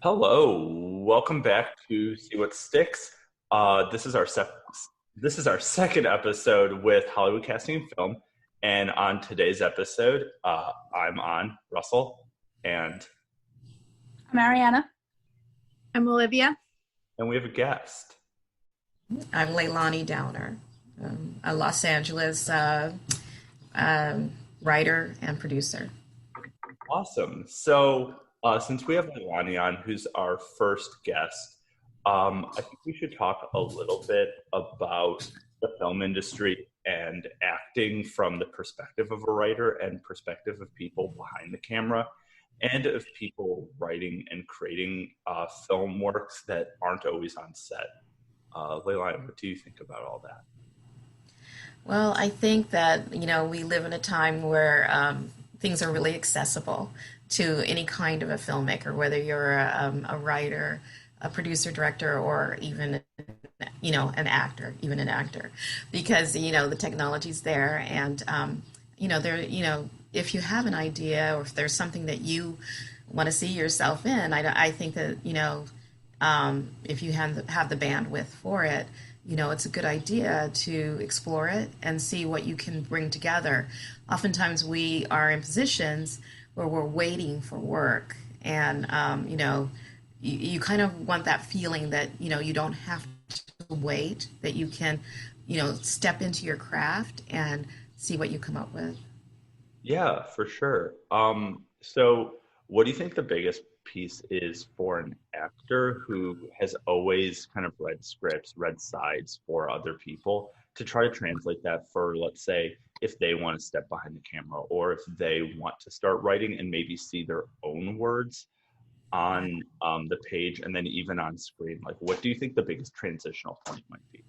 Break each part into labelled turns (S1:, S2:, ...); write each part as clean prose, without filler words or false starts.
S1: Hello, welcome back to See What Sticks. This is our second episode with Hollywood Casting and Film, and on today's episode, I'm on Russell, and
S2: I'm Arianna.
S3: I'm Olivia.
S1: and we have a guest.
S4: I'm Leilani Downer, a Los Angeles writer and producer.
S1: Awesome. So, since we have Leilani on, who's our first guest, I think we should talk a little bit about the film industry and acting from the perspective of a writer and perspective of people behind the camera and of people writing and creating film works that aren't always on set. Leilani, what do you think about all that?
S4: Well, I think that, we live in a time where things are really accessible to any kind of a filmmaker, whether you're a writer, a producer, director, or even, an actor, because, the technology's there and, if you have an idea or if there's something that you want to see yourself in, I think that, if you have the bandwidth for it, it's a good idea to explore it and see what you can bring together. Oftentimes we are in positions where we're waiting for work and, you kind of want that feeling that, you don't have to wait, that you can, step into your craft and see what you come up with.
S1: Yeah, for sure. So what do you think the biggest piece is for an actor who has always kind of read scripts, read sides for other people to try to translate that for, let's say, if they want to step behind the camera or if they want to start writing and maybe see their own words on the page and then even on screen? Like, what do you think the biggest transitional point might be?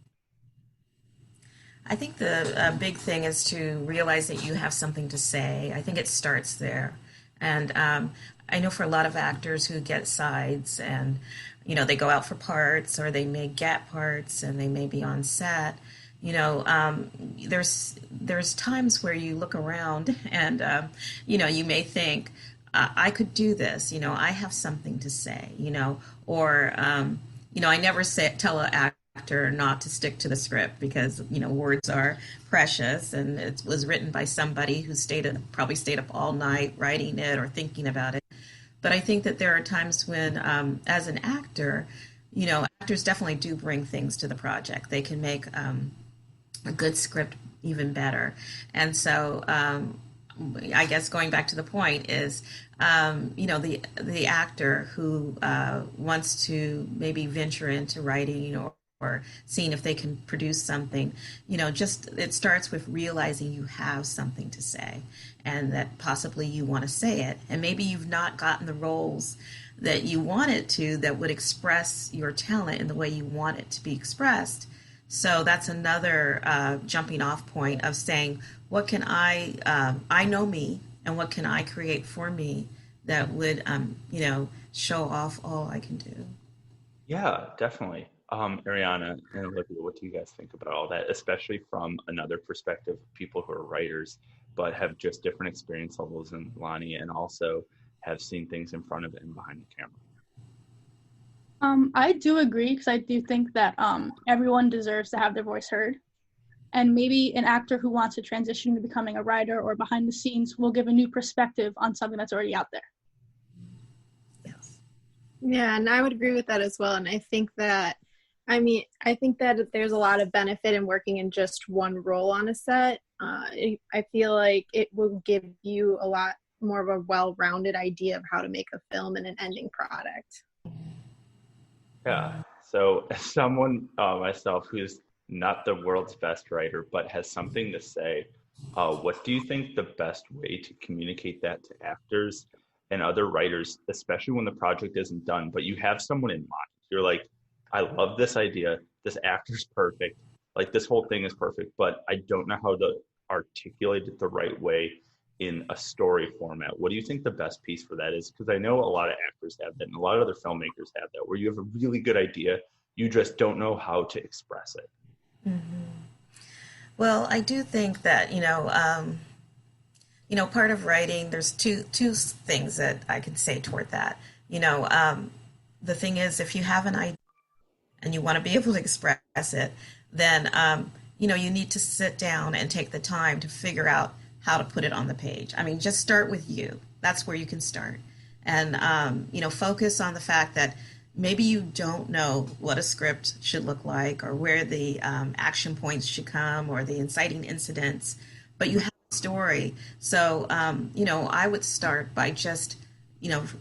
S4: I think the big thing is to realize that you have something to say. I think it starts there. And I know for a lot of actors who get sides and, they go out for parts or they may get parts and they may be on set, there's times where you look around and, you may think, I could do this, I have something to say, or, I never tell an actor not to stick to the script because, words are precious and it was written by somebody who probably stayed up all night writing it or thinking about it. But I think that there are times when, as an actor, actors definitely do bring things to the project. They can make a good script even better. And so I guess going back to the point is, the actor who wants to maybe venture into writing or seeing if they can produce something, it starts with realizing you have something to say and that possibly you want to say it. And maybe you've not gotten the roles that you wanted to that would express your talent in the way you want it to be expressed. So that's another jumping off point of saying, what can I know me, and what can I create for me that would, show off all I can do.
S1: Yeah, definitely. Ariana and Olivia, what do you guys think about all that, especially from another perspective, people who are writers but have just different experience levels than Lonnie and also have seen things in front of it and behind the camera?
S2: I do agree because I do think that everyone deserves to have their voice heard. And maybe an actor who wants to transition to becoming a writer or behind the scenes will give a new perspective on something that's already out there.
S4: Yes.
S3: Yeah, and I would agree with that as well. And I think that there's a lot of benefit in working in just one role on a set. I feel like it will give you a lot more of a well-rounded idea of how to make a film and an ending product.
S1: Yeah. So as someone myself who's not the world's best writer but has something to say, what do you think the best way to communicate that to actors and other writers, especially when the project isn't done, but you have someone in mind? You're like, I love this idea. This actor's perfect. Like, this whole thing is perfect, but I don't know how to articulate it the right way in a story format. What do you think the best piece for that is? Because I know a lot of actors have that and a lot of other filmmakers have that, where you have a really good idea, you just don't know how to express it.
S4: Mm-hmm. Well, I do think that, part of writing, there's two things that I can say toward that. the thing is, if you have an idea and you want to be able to express it, then you need to sit down and take the time to figure out how to put it on the page. I mean, just start with you. That's where you can start. And, focus on the fact that maybe you don't know what a script should look like or where the action points should come or the inciting incidents, but you have a story. So, I would start by just,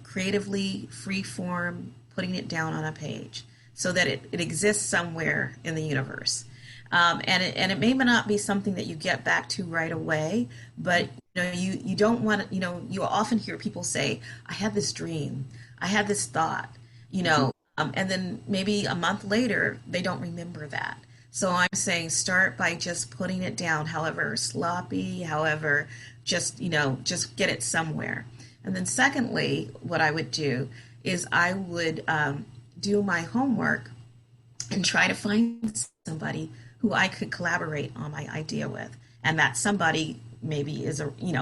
S4: creatively, free form, putting it down on a page so that it exists somewhere in the universe. And it may not be something that you get back to right away, but you don't want to, you often hear people say, I had this dream, I had this thought, and then maybe a month later, they don't remember that. So I'm saying start by just putting it down, however sloppy, however, just get it somewhere. And then secondly, what I would do is I would do my homework and try to find somebody who I could collaborate on my idea with. And that somebody maybe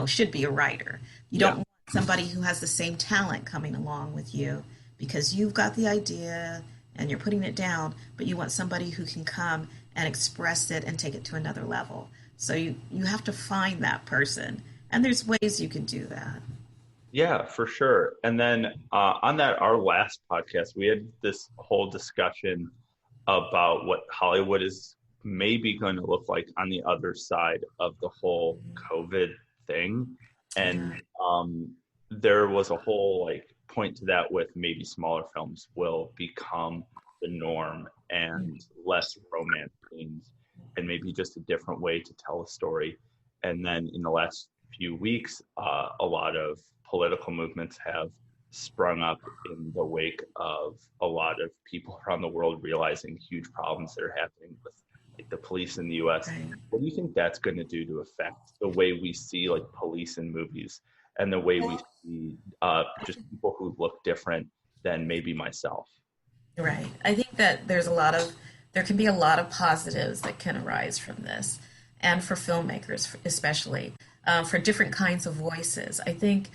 S4: should be a writer. You don't want somebody who has the same talent coming along with you because you've got the idea and you're putting it down, but you want somebody who can come and express it and take it to another level. So you have to find that person. And there's ways you can do that.
S1: Yeah, for sure. And then on our last podcast, we had this whole discussion about what Hollywood is maybe going to look like on the other side of the whole COVID thing. And there was a whole point to that with maybe smaller films will become the norm and less romance scenes and maybe just a different way to tell a story. And then in the last few weeks, a lot of political movements have sprung up in the wake of a lot of people around the world realizing huge problems that are happening with the police in the US.
S4: Right.
S1: What do you think that's going to do to affect the way we see police in movies and the way we see just people who look different than maybe myself?
S4: Right. I think that there can be a lot of positives that can arise from this, and for filmmakers especially, for different kinds of voices. I think,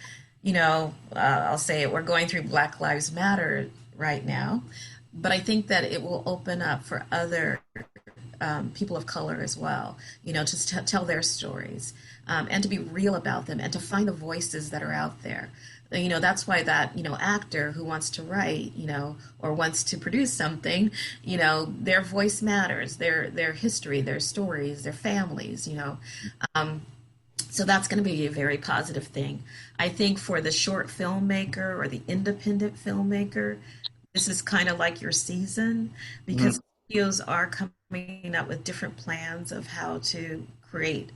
S4: I'll say it, we're going through Black Lives Matter right now, but I think that it will open up for other people of color as well, to tell their stories and to be real about them and to find the voices that are out there. That's why that, actor who wants to write, or wants to produce something, their voice matters, their history, their stories, their families, so that's going to be a very positive thing. I think for the short filmmaker or the independent filmmaker, this is kind of like your season because studios are coming up with different plans of how to create,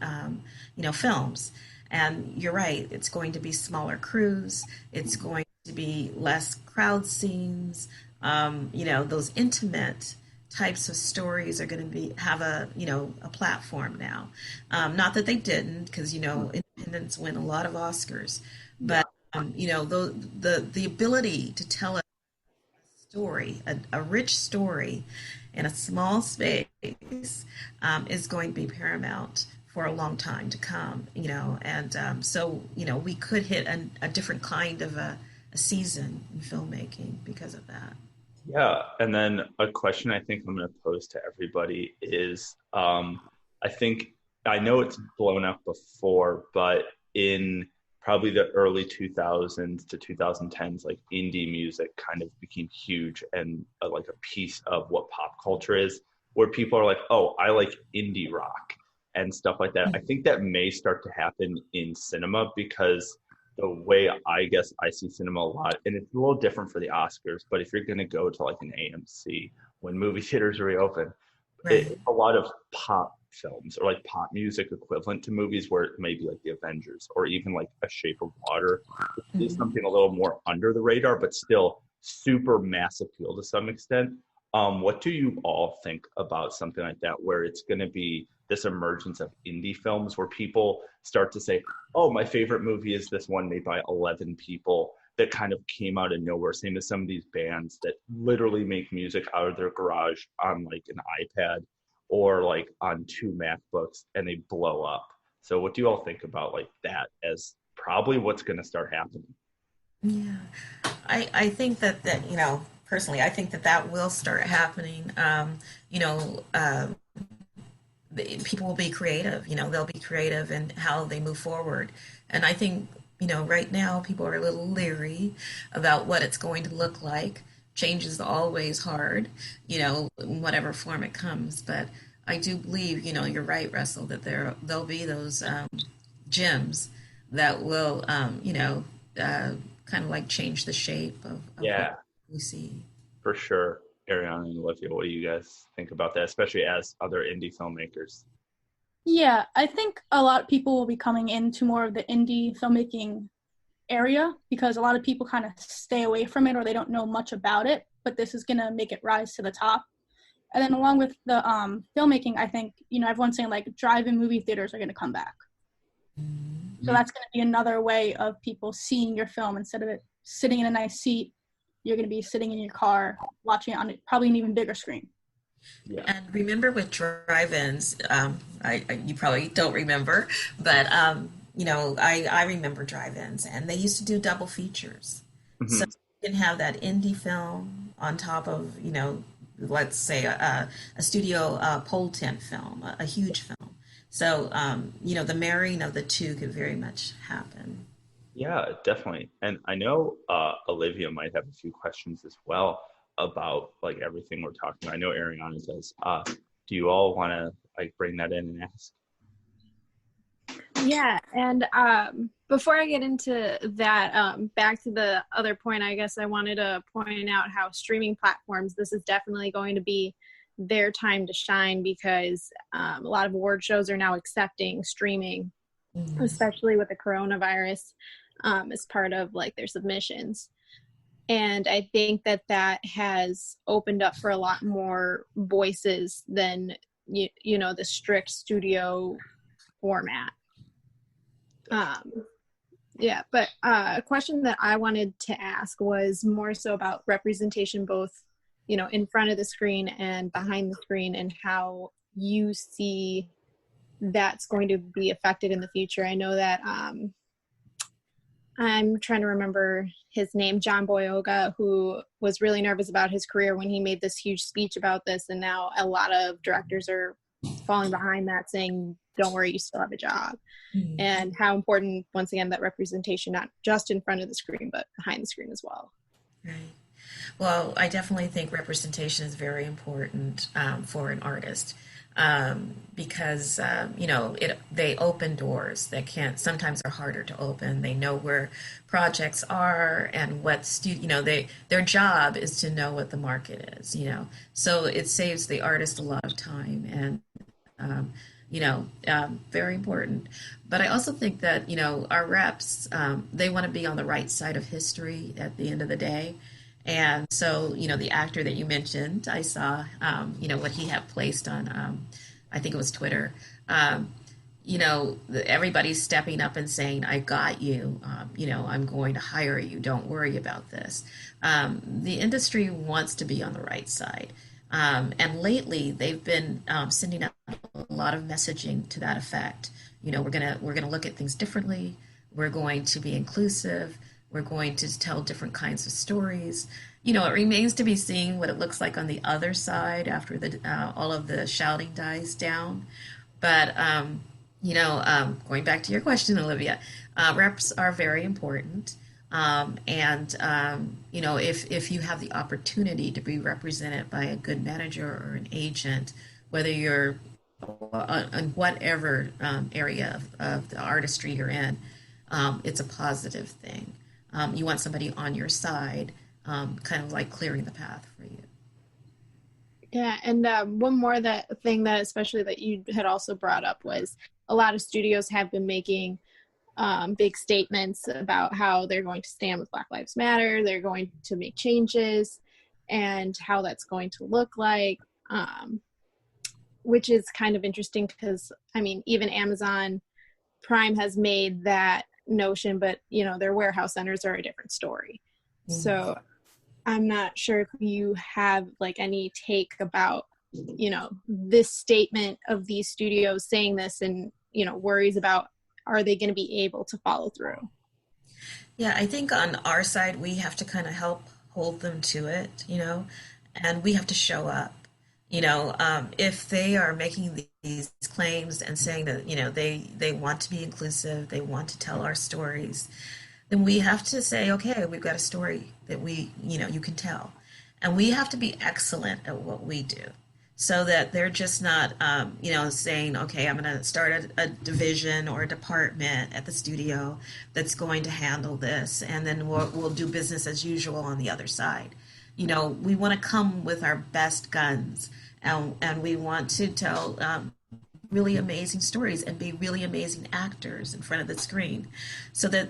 S4: films. And you're right, it's going to be smaller crews. It's going to be less crowd scenes. Those intimate types of stories are going to have a platform now. Not that they didn't, because independents win a lot of Oscars, but the ability to tell a story, a rich story in a small space, is going to be paramount for a long time to come, so we could hit a different kind of a season in filmmaking because of that.
S1: Yeah, and then a question I think I'm going to pose to everybody is, I know it's blown up before, but in probably the early 2000s to 2010s, indie music kind of became huge and a piece of what pop culture is, where people are like, oh, I like indie rock and stuff like that. I think that may start to happen in cinema because the way I guess I see cinema a lot, and it's a little different for the Oscars, but if you're going to go to an AMC when movie theaters reopen, it's a lot of pop films or pop music equivalent to movies where it may be the Avengers or even A Shape of Water. It's something a little more under the radar, but still super mass appeal to some extent. What do you all think about something like that, where it's going to be this emergence of indie films where people start to say, oh, my favorite movie is this one made by 11 people that kind of came out of nowhere, same as some of these bands that literally make music out of their garage on an iPad or on 2 MacBooks and they blow up. So what do you all think about that as probably what's going to start happening?
S4: Yeah, I think that personally, I think that that will start happening. You know, people will be creative. You know, they'll be creative in how they move forward. And I think, you know, right now people are a little leery about what it's going to look like. Change is always hard, you know, in whatever form it comes. But I do believe, you know, you're right, Russell, that there'll be those gems that will, kind of like change the shape of what
S1: Yeah,
S4: we see.
S1: for sure. Ariana and Olivia, what do you guys think about that, especially as other indie filmmakers?
S2: Yeah, I think a lot of people will be coming into more of the indie filmmaking area because a lot of people kind of stay away from it or they don't know much about it, but this is going to make it rise to the top. And then along with the filmmaking, I think, you know, everyone's saying like drive-in movie theaters are going to come back. So that's going to be another way of people seeing your film. Instead of it sitting in a nice seat, you're going to be sitting in your car watching it on probably an even bigger screen.
S1: Yeah.
S4: And remember with drive-ins, you probably don't remember, but you know, I remember drive-ins, and they used to do double features. So
S1: Hmm.
S4: you can have that indie film on top of, you know, let's say a studio pole tent film, a huge film. So you know, the marrying of the two could very much happen.
S1: Yeah, definitely. And I know Olivia might have a few questions as well about like everything we're talking about. I know Ariana does. Do you all want to like bring that in and ask?
S3: Yeah, and before I get into that, back to the other point, I guess I wanted to point out how streaming platforms, this is definitely going to be their time to shine because a lot of award shows are now accepting streaming,
S4: Mhm.
S3: especially with the coronavirus, as part of like their submissions. And I think that that has opened up for a lot more voices than you know, the strict studio format. Um, yeah, but a question that I wanted to ask was more so about representation, both, you know, in front of the screen and behind the screen, and how you see that's going to be affected in the future. I know that I'm trying to remember his name, John Boyega, who was really nervous about his career when he made this huge speech about this, and now a lot of directors are falling behind that, saying, "Don't worry, you still have a job."
S4: Mhm.
S3: And how important, once again, that representation, not just in front of the screen, but behind the screen as well.
S4: Right. Well, I definitely think representation is very important for an artist because you know they open doors that can't sometimes are harder to open. They know where projects are and what you know their job is to know what the market is. You know, so it saves the artist a lot of time and very important. But I also think that, you know, our reps, they want to be on the right side of history at the end of the day. And so, you know, the actor that you mentioned, I saw, you know, what he had placed on, I think it was Twitter. You know, everybody's stepping up and saying, I got you. You know, I'm going to hire you. Don't worry about this. The industry wants to be on the right side. And lately, they've been sending out a lot of messaging to that effect. You know, we're gonna look at things differently. We're going to be inclusive. We're going to tell different kinds of stories. You know, it remains to be seen what it looks like on the other side after the all of the shouting dies down. But going back to your question, Olivia, reps are very important. You know, if you have the opportunity to be represented by a good manager or an agent, whether you're on whatever area of the artistry you're in, it's a positive thing. You want somebody on your side, kind of like clearing the path for you.
S3: Yeah, and one more thing that especially that you had also brought up was a lot of studios have been making big statements about how they're going to stand with Black Lives Matter, they're going to make changes, and how that's going to look like, which is kind of interesting because, I mean, even Amazon Prime has made that notion, but, you know, their warehouse centers are a different story. So I'm not sure if you have like any take about, you know, this statement of these studios saying this and, you know, worries about are they going to be able to follow through?
S4: Yeah, I think on our side we have to kind of help hold them to it, and we have to show up. If they are making these claims and saying that, they want to be inclusive, they want to tell our stories, then we have to say, okay, we've got a story that you can tell. And we have to be excellent at what we do so that they're just not, saying, okay, I'm going to start a division or a department at the studio that's going to handle this, and then we'll do business as usual on the other side. We want to come with our best guns, and we want to tell really amazing stories and be really amazing actors in front of the screen, so that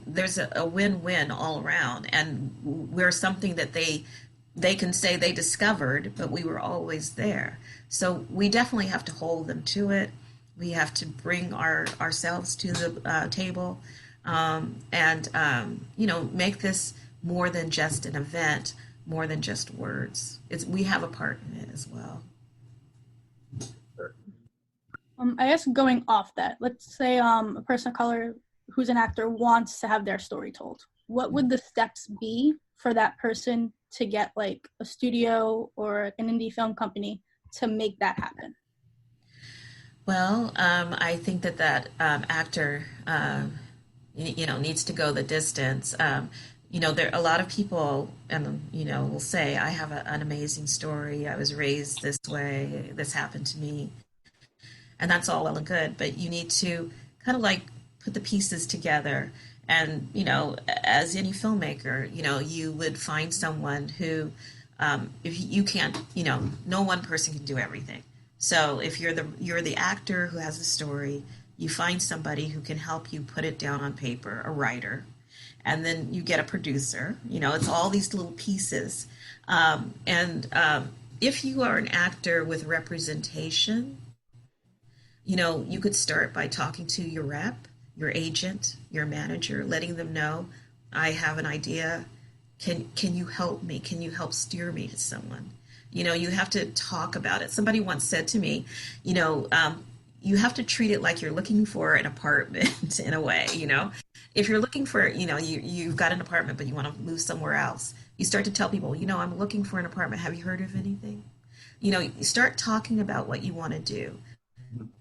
S4: there's a win-win all around, and we're something that they can say they discovered, but we were always there. So we definitely have to hold them to it. We have to bring ourselves to the table, and make this more than just an event, more than just words. We have a part in it as well.
S2: I guess going off that, let's say a person of color who's an actor wants to have their story told. What would the steps be for that person to get like a studio or an indie film company to make that happen?
S4: Well, I think that actor, needs to go the distance. There a lot of people, and will say, I have an amazing story. I was raised this way. This happened to me, and that's all well and good. But you need to kind of like put the pieces together. And as any filmmaker, you would find someone who, if you can't, no one person can do everything. So if you're the actor who has a story, you find somebody who can help you put it down on paper, a writer, and then you get a producer. It's all these little pieces. If you are an actor with representation, you could start by talking to your rep, your agent, your manager, letting them know, I have an idea. Can you help me? Can you help steer me to someone? You have to talk about it. Somebody once said to me, you have to treat it like you're looking for an apartment in a way. If you're looking for, you've got an apartment, but you want to move somewhere else, you start to tell people, I'm looking for an apartment. Have you heard of anything? You start talking about what you want to do.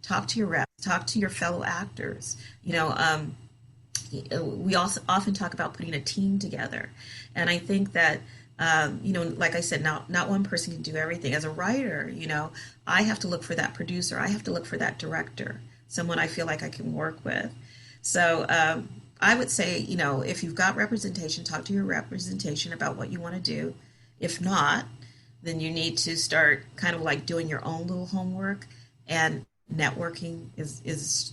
S4: Talk to your reps, talk to your fellow actors. We also often talk about putting a team together. And I think that, like I said, not one person can do everything. As a writer, I have to look for that producer. I have to look for that director, someone I feel like I can work with. So I would say, if you've got representation, talk to your representation about what you want to do. If not, then you need to start kind of like doing your own little homework, and networking is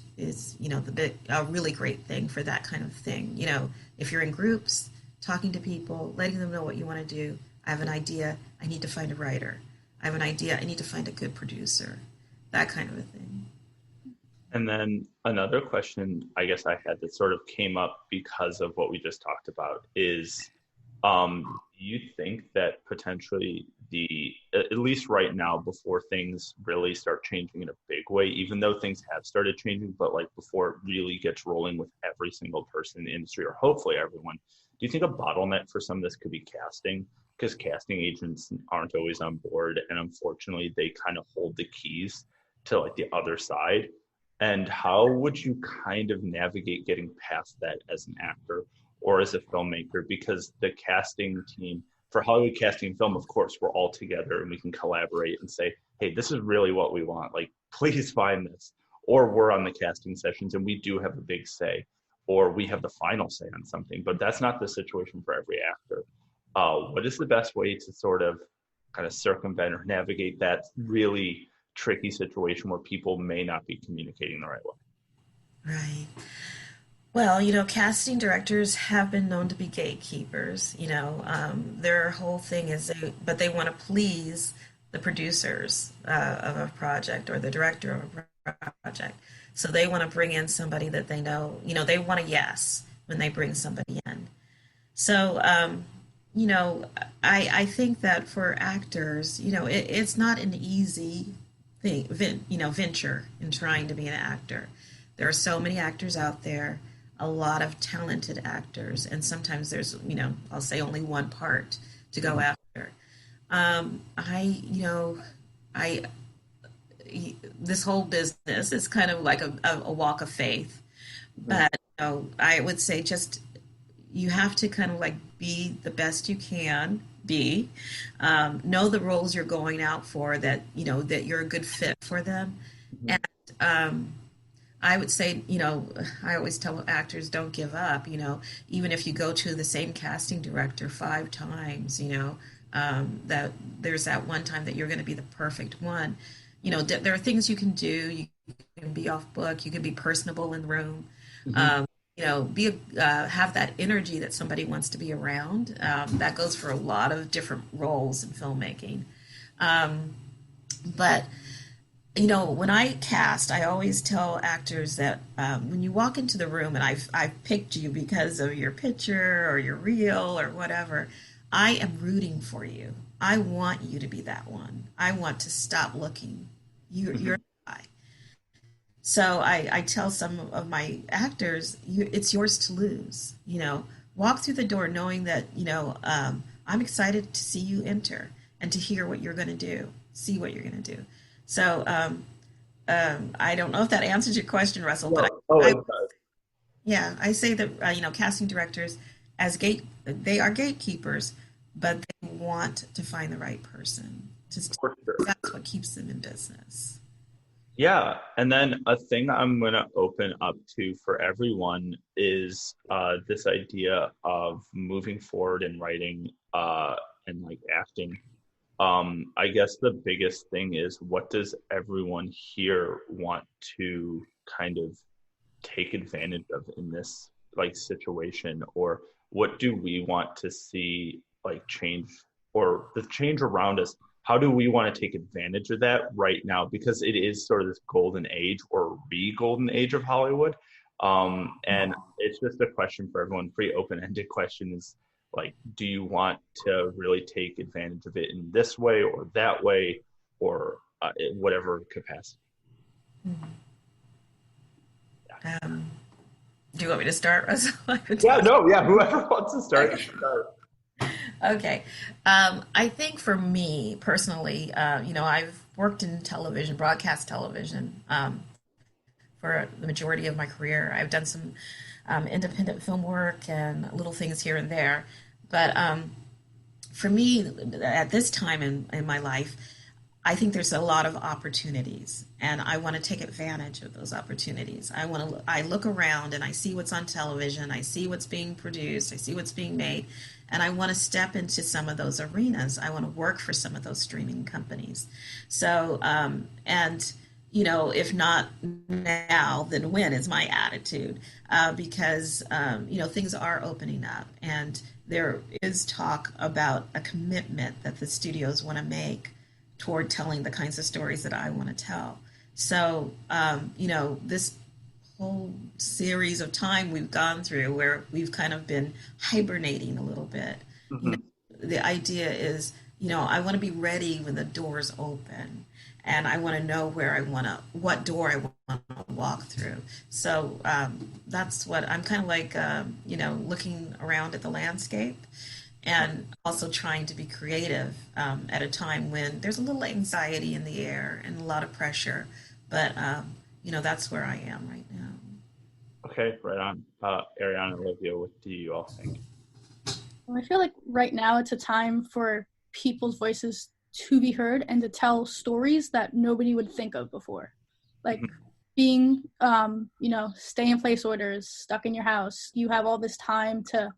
S4: a really great thing for that kind of thing. If you're in groups, talking to people, letting them know what you want to do. I have an idea. I need to find a writer. I have an idea. I need to find a good producer. That kind of a thing.
S1: And then another question I guess I had that sort of came up because of what we just talked about is, do you think that potentially at least right now, before things really start changing in a big way, even though things have started changing, but like before it really gets rolling with every single person in the industry, or hopefully everyone, do you think a bottleneck for some of this could be casting? Because casting agents aren't always on board, and unfortunately they kind of hold the keys to like the other side. And how would you kind of navigate getting past that as an actor or as a filmmaker? Because the casting team for Hollywood casting film, of course, we're all together and we can collaborate and say, hey, this is really what we want. Like, please find this. Or we're on the casting sessions and we do have a big say, or we have the final say on something. But that's not the situation for every actor. What is the best way to sort of kind of circumvent or navigate that really tricky situation where people may not be communicating the right way?
S4: Right. Well, casting directors have been known to be gatekeepers. Their whole thing is they want to please the producers of a project or the director of a project. So they want to bring in somebody that they know, they want a yes when they bring somebody in. So, I think that for actors, it's not an easy thing, venture in trying to be an actor. There are so many actors out there. a lot of talented actors, and sometimes there's, I'll say only one part to go after. I, I this whole business is kind of like a walk of faith, but I would say just you have to kind of like be the best you can be, know the roles you're going out for, that that you're a good fit for them.
S1: Mhm.
S4: And I would say, I always tell actors, don't give up. Even if you go to the same casting director 5 times, that there's that one time that you're going to be the perfect one. There are things you can do. You can be off book. You can be personable in the room.
S1: Mhm.
S4: Have that energy that somebody wants to be around. That goes for a lot of different roles in filmmaking. But when I cast, I always tell actors that when you walk into the room, and I've picked you because of your picture or your reel or whatever, I am rooting for you. I want you to be that one. I want to stop looking. You're
S1: Mhm.
S4: the guy. So I tell some of my actors, it's yours to lose. Walk through the door knowing that, I'm excited to see you enter and to hear what you're going to do, see what you're going to do. So I don't know if that answers your question, Russell, but
S1: No. Oh,
S4: I
S1: it does.
S4: yeah, I say that, casting directors they are gatekeepers, but they want to find the right person. Just
S1: For sure.
S4: that's what keeps them in business.
S1: Yeah, and then a thing I'm going to open up to for everyone is this idea of moving forward in writing and like acting. I guess the biggest thing is, what does everyone here want to kind of take advantage of in this like situation, or what do we want to see like change, or the change around us? How do we want to take advantage of that right now, because it is sort of this golden age or re-golden age of Hollywood. And it's just a question for everyone, pretty open-ended question, is like, do you want to really take advantage of it in this way or that way, or in whatever capacity?
S4: Um, do you want me to start, Russell?
S1: Yeah, no, yeah, whoever wants to start,
S4: Okay.
S1: start.
S4: Okay. I think for me personally, I've worked in television, broadcast television, for the majority of my career. I've done some independent film work and little things here and there. But for me, at this time in my life, I think there's a lot of opportunities, and I want to take advantage of those opportunities. I look around and I see what's on television, I see what's being produced, I see what's being made, and I want to step into some of those arenas. I want to work for some of those streaming companies. So, and if not now, then when is my attitude? Because things are opening up, and there is talk about a commitment that the studios want to make toward telling the kinds of stories that I want to tell. So, this whole series of time we've gone through where we've kind of been hibernating a little bit, you know,
S1: Mhm.
S4: the idea is, I want to be ready when the doors open. And I want to know what door I want to walk through. So that's what I'm kind of like, looking around at the landscape, and also trying to be creative at a time when there's a little anxiety in the air and a lot of pressure. But, that's where I am right now.
S1: Okay, right on. Ariana, Olivia, what do you all think?
S2: I feel like right now it's a time for people's voices to be heard and to tell stories that nobody would think of before. Like
S1: Mhm.
S2: being, stay in place orders, stuck in your house. You have all this time to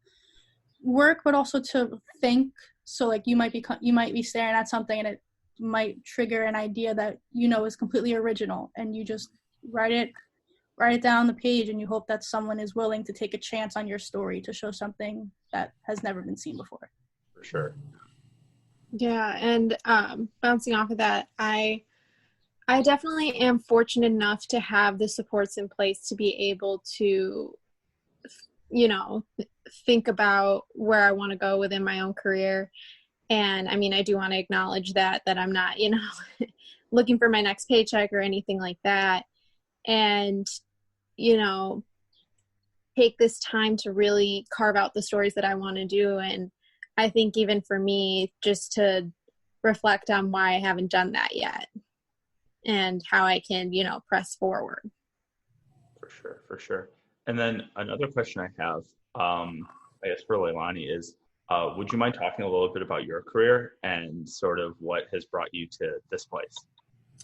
S2: work, but also to think. So like you might be staring at something and it might trigger an idea that is completely original, and you just write it down on the page, and you hope that someone is willing to take a chance on your story to show something that has never been seen before.
S1: For sure.
S3: Yeah, and bouncing off of that, I definitely am fortunate enough to have the supports in place to be able to, think about where I want to go within my own career. And I mean, I do want to acknowledge that I'm not, looking for my next paycheck or anything like that. And, you know, take this time to really carve out the stories that I want to do. And I think even for me, just to reflect on why I haven't done that yet and how I can, press forward.
S1: For sure. And then another question I have, I guess for Leilani is, would you mind talking a little bit about your career and sort of what has brought you to this place?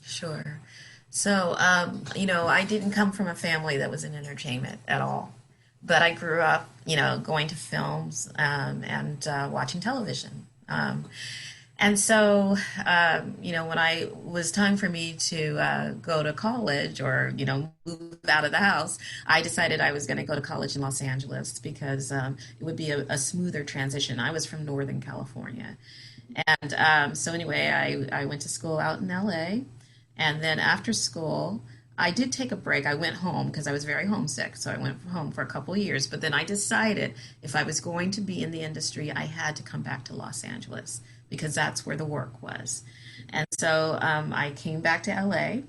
S4: Sure. So, I didn't come from a family that was in entertainment at all, but I grew up, going to films and watching television. And so, when I was time for me to go to college or, move out of the house, I decided I was going to go to college in Los Angeles because it would be a smoother transition. I was from Northern California. And so anyway, I went to school out in LA. And then after school, I did take a break. I went home because I was very homesick. So I went home for a couple of years. But then I decided if I was going to be in the industry, I had to come back to Los Angeles because that's where the work was. And so I came back to LA.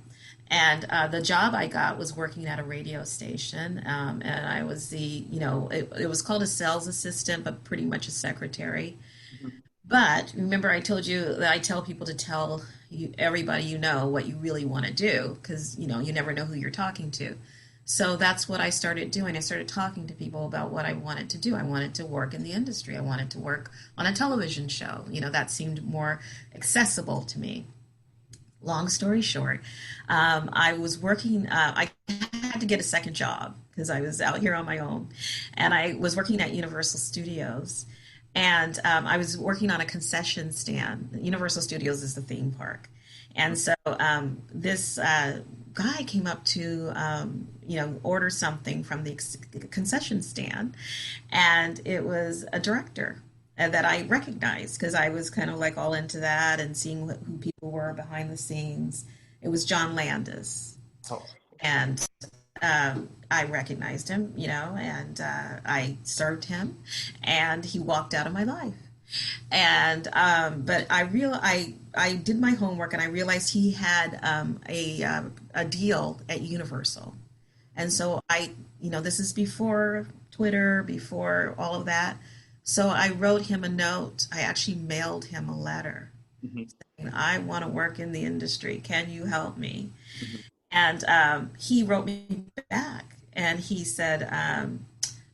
S4: And the job I got was working at a radio station. And I was it was called a sales assistant, but pretty much a secretary. But remember, I told you that I tell people to tell everybody what you really want to do because, you never know who you're talking to. So that's what I started doing. I started talking to people about what I wanted to do. I wanted to work in the industry. I wanted to work on a television show. That seemed more accessible to me. Long story short, I was working, I had to get a second job because I was out here on my own. And I was working at Universal Studios. And I was working on a concession stand. Universal Studios is the theme park. And so this guy came up to, order something from the concession stand. And it was a director that I recognized because I was kind of like all into that and seeing who people were behind the scenes. It was John Landis.
S1: Oh.
S4: And I recognized him, and I served him, and he walked out of my life. And but I did my homework, and I realized he had a deal at Universal, and so this is before Twitter, before all of that. So I wrote him a note. I actually mailed him a letter saying, "I want to work in the industry. Can you help me?" And he wrote me back and he said, I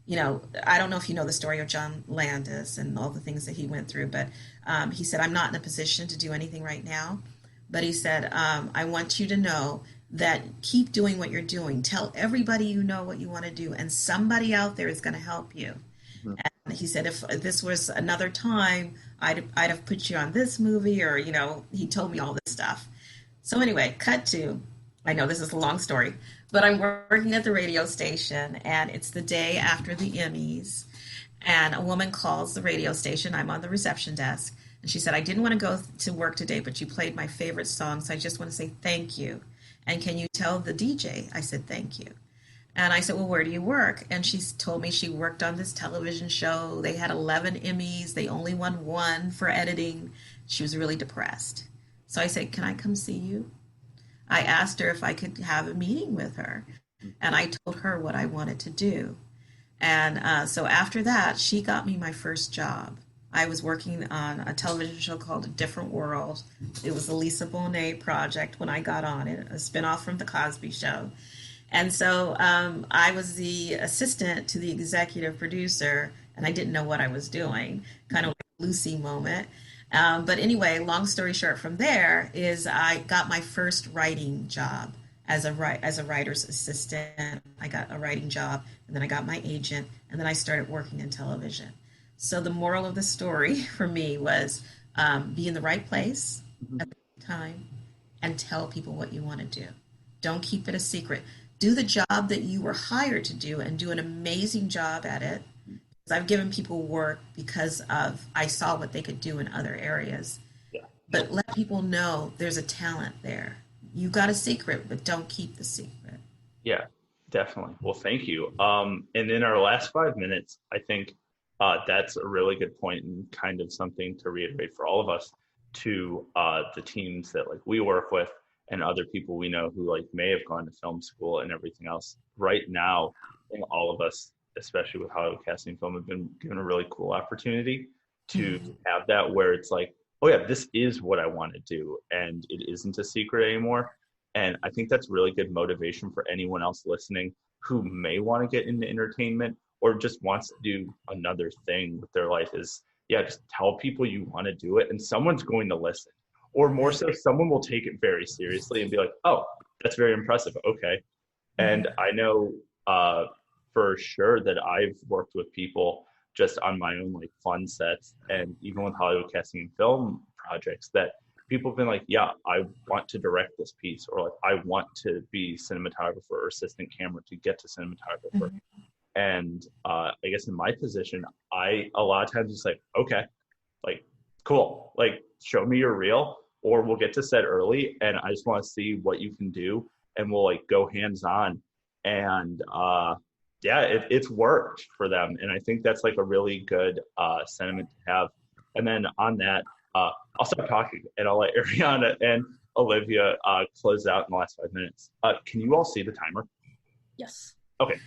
S4: don't know if you know the story of John Landis and all the things that he went through, but he said, "I'm not in a position to do anything right now." But he said, "I want you to know that keep doing what you're doing. Tell everybody you know what you want to do, and somebody out there is going to help you." And he said, if this was another time, I'd have put you on this movie, or, he told me all this stuff. So anyway, cut to, I know this is a long story, but I'm working at the radio station, and it's the day after the Emmys, and a woman calls the radio station. I'm on the reception desk, and she said, "I didn't want to go to work today, but you played my favorite song, so I just want to say thank you. And can you tell the DJ?" I said, "Thank you." And I said, "Well, where do you work?" And she told me she worked on this television show. They had 11 Emmys. They only won one for editing. She was really depressed. So I said, "Can I come see you?" I asked her if I could have a meeting with her, and I told her what I wanted to do. And so after that, she got me my first job. I was working on a television show called A Different World. It was the Lisa Bonet project when I got on it, a spinoff from The Cosby Show. And so I was the assistant to the executive producer, and I didn't know what I was doing, kind of like a Lucy moment. But anyway, long story short from there is I got my first writing job as a writer's assistant. I got a writing job, and then I got my agent, and then I started working in television. So the moral of the story for me was be in the right place at the right time and tell people what you want to do. Don't keep it a secret. Do the job that you were hired to do and do an amazing job at it. I've given people work because I saw what they could do in other areas.
S1: Yeah.
S4: But let people know there's a talent there. You got a secret, but don't keep the secret.
S1: Yeah, definitely. Well, thank you. And in our last 5 minutes, I think that's a really good point and kind of something to reiterate for all of us to the teams that we work with and other people we know who may have gone to film school and everything else. Right now, I think all of us especially with Hollywood Casting Film, have been given a really cool opportunity to have that where it's like, oh yeah, this is what I want to do, and it isn't a secret anymore. And I think that's really good motivation for anyone else listening who may want to get into entertainment or just wants to do another thing with their life is, yeah, just tell people you want to do it and someone's going to listen. Or more so, someone will take it very seriously and be like, oh, that's very impressive. Okay. And I know for sure that I've worked with people just on my own like fun sets and even with Hollywood Casting and Film projects that people have been like, yeah, I want to direct this piece, or like I want to be cinematographer or assistant camera to get to cinematographer. And I guess in my position, I a lot of times it's like, okay, like cool, like show me your reel, or we'll get to set early and I just want to see what you can do, and we'll like go hands on. And yeah, it's worked for them, and I think that's like a really good sentiment to have. And then on that, I'll stop talking and I'll let Arianna and Olivia close out in the last 5 minutes. Can you all see the timer?
S2: Yes.
S1: Okay.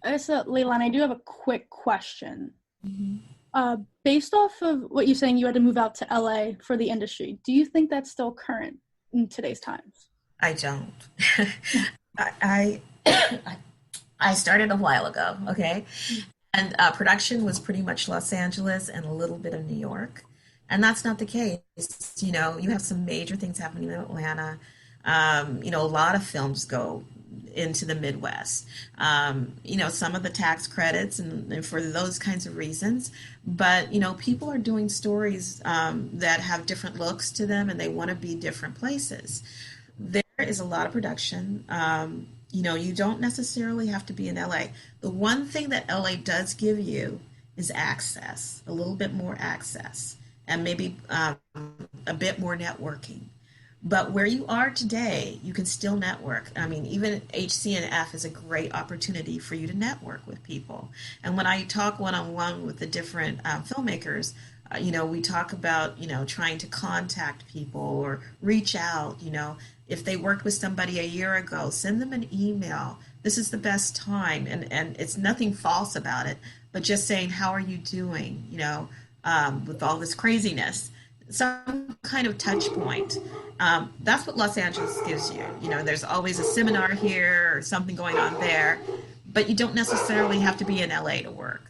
S2: I guess, Leilani, I do have a quick question. Based off of what you're saying, you had to move out to LA for the industry. Do you think that's still current in today's times?
S4: I don't. I started a while ago, okay? And production was pretty much Los Angeles and a little bit of New York. And that's not the case. You know, you have some major things happening in Atlanta. You know, a lot of films go into the Midwest. You know, some of the tax credits and for those kinds of reasons. But, you know, people are doing stories that have different looks to them and they want to be different places. There is a lot of production. You know, you don't necessarily have to be in LA. The one thing that LA does give you is access, a little bit more access, and maybe a bit more networking. But where you are today, you can still network. I mean, even HCNF is a great opportunity for you to network with people. And when I talk one-on-one with the different filmmakers, you know, we talk about, you know, trying to contact people or reach out, you know. If they worked with somebody a year ago, send them an email. This is the best time. And it's nothing false about it, but just saying, how are you doing, you know, with all this craziness? Some kind of touch point. That's what Los Angeles gives you. You know, there's always a seminar here or something going on there, but you don't necessarily have to be in LA to work.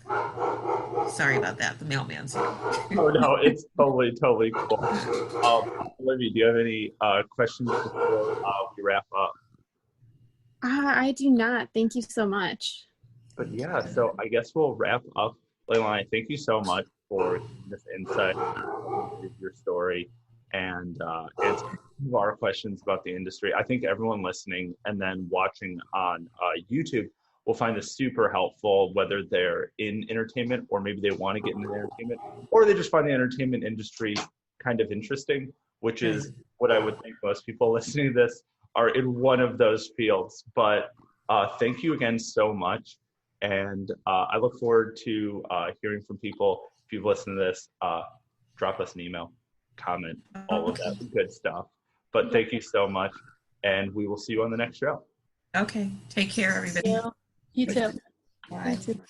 S4: Sorry about that. The mailman's here.
S1: Oh, no, it's totally cool. Olivia, do you have any questions before we wrap up?
S3: I do not. Thank you so much.
S1: But yeah, so I guess we'll wrap up. Leilani, thank you so much for this insight into your story and answering our questions about the industry. I think everyone listening and then watching on YouTube will find this super helpful, whether they're in entertainment or maybe they want to get into entertainment, or they just find the entertainment industry kind of interesting, which is what I would think most people listening to this are in one of those fields. But thank you again so much. And I look forward to hearing from people. If you've listened to this, drop us an email, comment, all of that good stuff. But thank you so much. And we will see you on the next show.
S4: Okay. Take care, everybody.
S2: You too.
S4: Bye.
S2: You too.